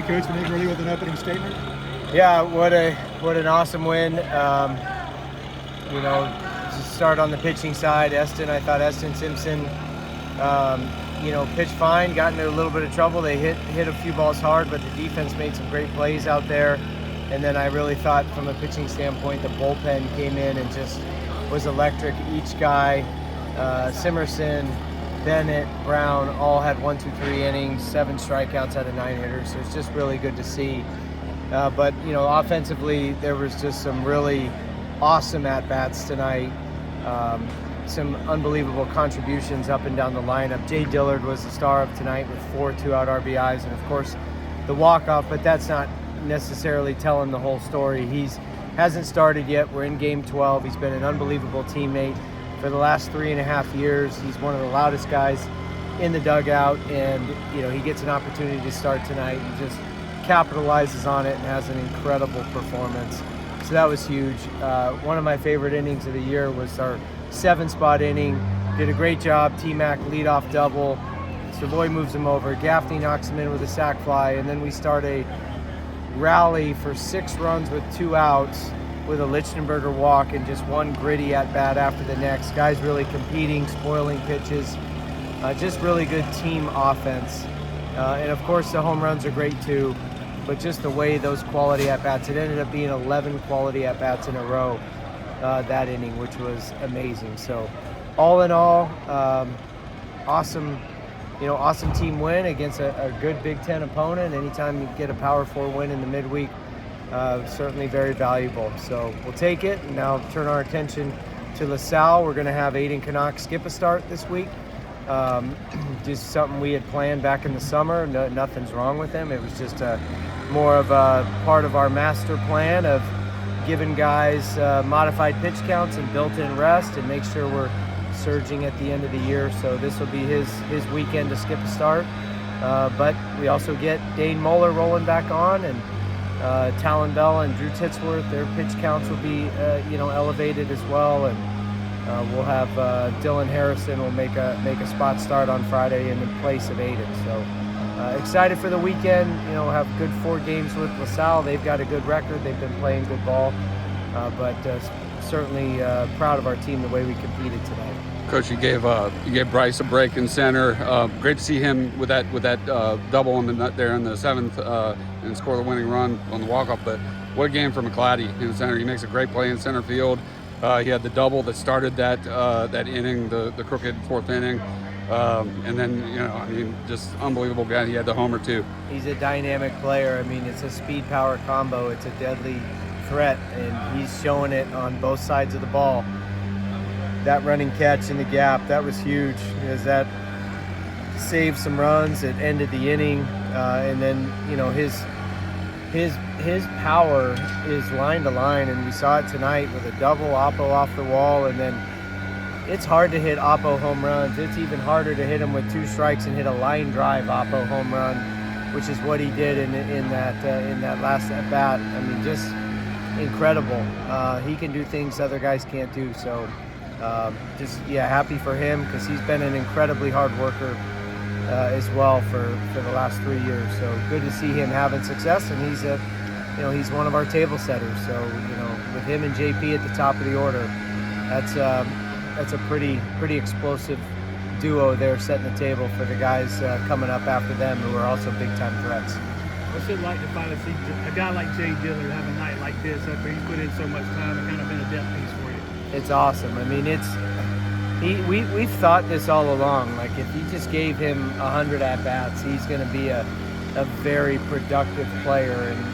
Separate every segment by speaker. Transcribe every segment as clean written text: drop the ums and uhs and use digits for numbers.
Speaker 1: Coach, maybe really with an opening statement.
Speaker 2: Yeah, what an awesome win. To start on the pitching side, I thought Eston Simpson, pitched fine, got into a little bit of trouble. They hit a few balls hard, but the defense made some great plays out there. And then I really thought from a pitching standpoint, the bullpen came in and just was electric. Each guy, Simerson, Bennett, Brown, all had 1, 2, 3 innings, 7 strikeouts out of 9 hitters. So it's just really good to see. But offensively, there was just some really awesome at-bats tonight. Some unbelievable contributions up and down the lineup. Jay Dillard was the star of tonight with 4 2-out RBIs, and of course the walk-off, but that's not necessarily telling the whole story. Hasn't started yet. We're in game 12. He's been an unbelievable teammate for the last 3.5 years. He's one of the loudest guys in the dugout, and he gets an opportunity to start tonight and just capitalizes on it and has an incredible performance. So that was huge. One of my favorite innings of the year was our 7-spot inning. Did a great job. T-Mac leadoff double. Savoy moves him over. Gaffney knocks him in with a sac fly, and then we start a rally for 6 runs with 2 outs with a Lichtenberger walk and just one gritty at bat after the next. Guys really competing, spoiling pitches. Just really good team offense. And of course the home runs are great too, but just the way those quality at bats, it ended up being 11 quality at bats in a row that inning, which was amazing. So all in all, awesome team win against a good Big Ten opponent. Anytime you get a Power 4 win in the midweek, certainly very valuable. So we'll take it and now turn our attention to LaSalle. We're going to have Aiden Canuck skip a start this week. Just something we had planned back in the summer. Nothing's wrong with him. It was just more of a part of our master plan of giving guys modified pitch counts and built-in rest and make sure we're surging at the end of the year. So this will be his weekend to skip a start. But we also get Dane Moeller rolling back on, and Talon Bell and Drew Titsworth, their pitch counts will be elevated as well. And we'll have Dylan Harrison will make a spot start on Friday in place of Aiden. So excited for the weekend. We'll have good 4 games with LaSalle. They've got a good record. They've been playing good ball. But certainly proud of our team the way we competed tonight.
Speaker 3: Coach, you gave Bryce a break in center. Great to see him with that double on the nut there in the 7th and score the winning run on the walk-off. But what a game for McClatty in center. He makes a great play in center field. He had the double that started that inning, the crooked 4th inning. And then, just unbelievable guy. He had the homer too.
Speaker 2: He's a dynamic player. It's a speed-power combo. It's a deadly threat, and he's showing it on both sides of the ball. That running catch in the gap, that was huge, because that saved some runs. It ended the inning, and then his power is line to line, and we saw it tonight with a double Oppo off the wall. And then it's hard to hit Oppo home runs. It's even harder to hit him with 2 strikes and hit a line drive Oppo home run, which is what he did in that last at bat. Just incredible. He can do things other guys can't do. So happy for him, because he's been an incredibly hard worker as well for the last 3 years. So good to see him having success, and he's one of our table setters. So with him and JP at the top of the order, that's a pretty explosive duo there, setting the table for the guys coming up after them, who are also big time threats.
Speaker 1: What's it like to finally see a guy like Jay Dillard have a night like this after he's put in so much time and kind of been a depth piece for you?
Speaker 2: It's awesome. We've thought this all along. Like, if you just gave him 100 at bats, he's going to be a very productive player. And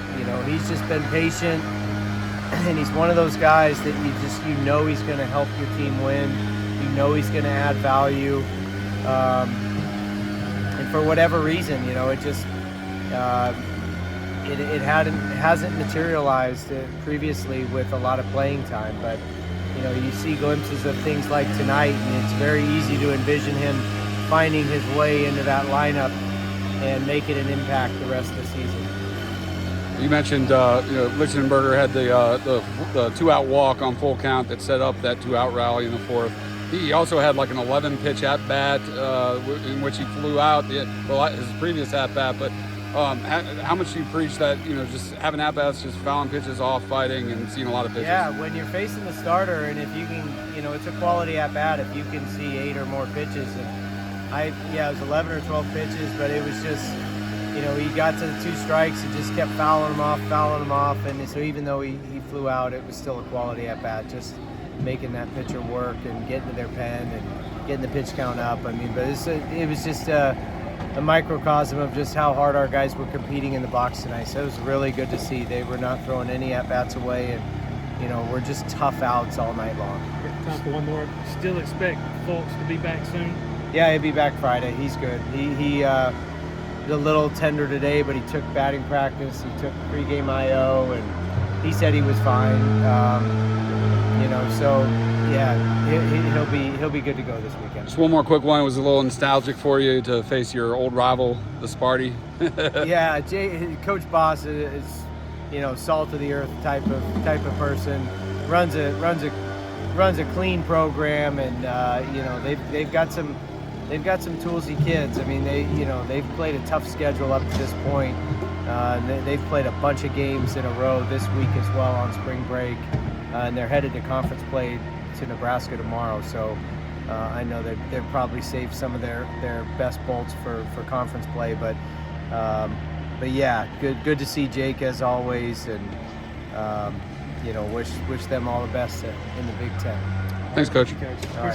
Speaker 2: he's just been patient, and he's one of those guys that he's going to help your team win. He's going to add value. And for whatever reason, it just it hasn't materialized previously with a lot of playing time, but you see glimpses of things like tonight, and it's very easy to envision him finding his way into that lineup and making an impact the rest of the season.
Speaker 3: You mentioned Lichtenberger had the 2-out walk on full count that set up that 2-out rally in the 4th. He also had like an 11 pitch at bat in which he flew out his previous at bat, but How much do you preach that, just having at-bats, just fouling pitches off, fighting, and seeing a lot of pitches?
Speaker 2: Yeah, when you're facing the starter, and if you can, it's a quality at-bat if you can see 8 or more pitches. And it was 11 or 12 pitches, but it was just, he got to the 2 strikes and just kept fouling them off. And so even though he flew out, it was still a quality at-bat, just making that pitcher work and getting to their pen and getting the pitch count up. But it was just a microcosm of just how hard our guys were competing in the box tonight. So it was really good to see. They were not throwing any at-bats away, and we're just tough outs all night long.
Speaker 1: Time for one more. Still expect Fultz to be back soon?
Speaker 2: Yeah, he'll be back Friday. He's good. He a little tender today, but he took batting practice. He took pregame IO, and he said he was fine. So yeah, he'll be good to go this weekend.
Speaker 3: Just one more quick one. It was a little nostalgic for you to face your old rival, the Sparty.
Speaker 2: Yeah, Coach Boss is salt of the earth type of person. Runs a clean program, and they've got some toolsy kids. I mean, they've played a tough schedule up to this point. They've played a bunch of games in a row this week as well on spring break, and they're headed to conference play to Nebraska tomorrow. So I know they'll probably save some of their best bolts for conference play. But yeah, good to see Jake as always, and wish them all the best in the Big Ten.
Speaker 3: Thanks, Coach.
Speaker 2: All right.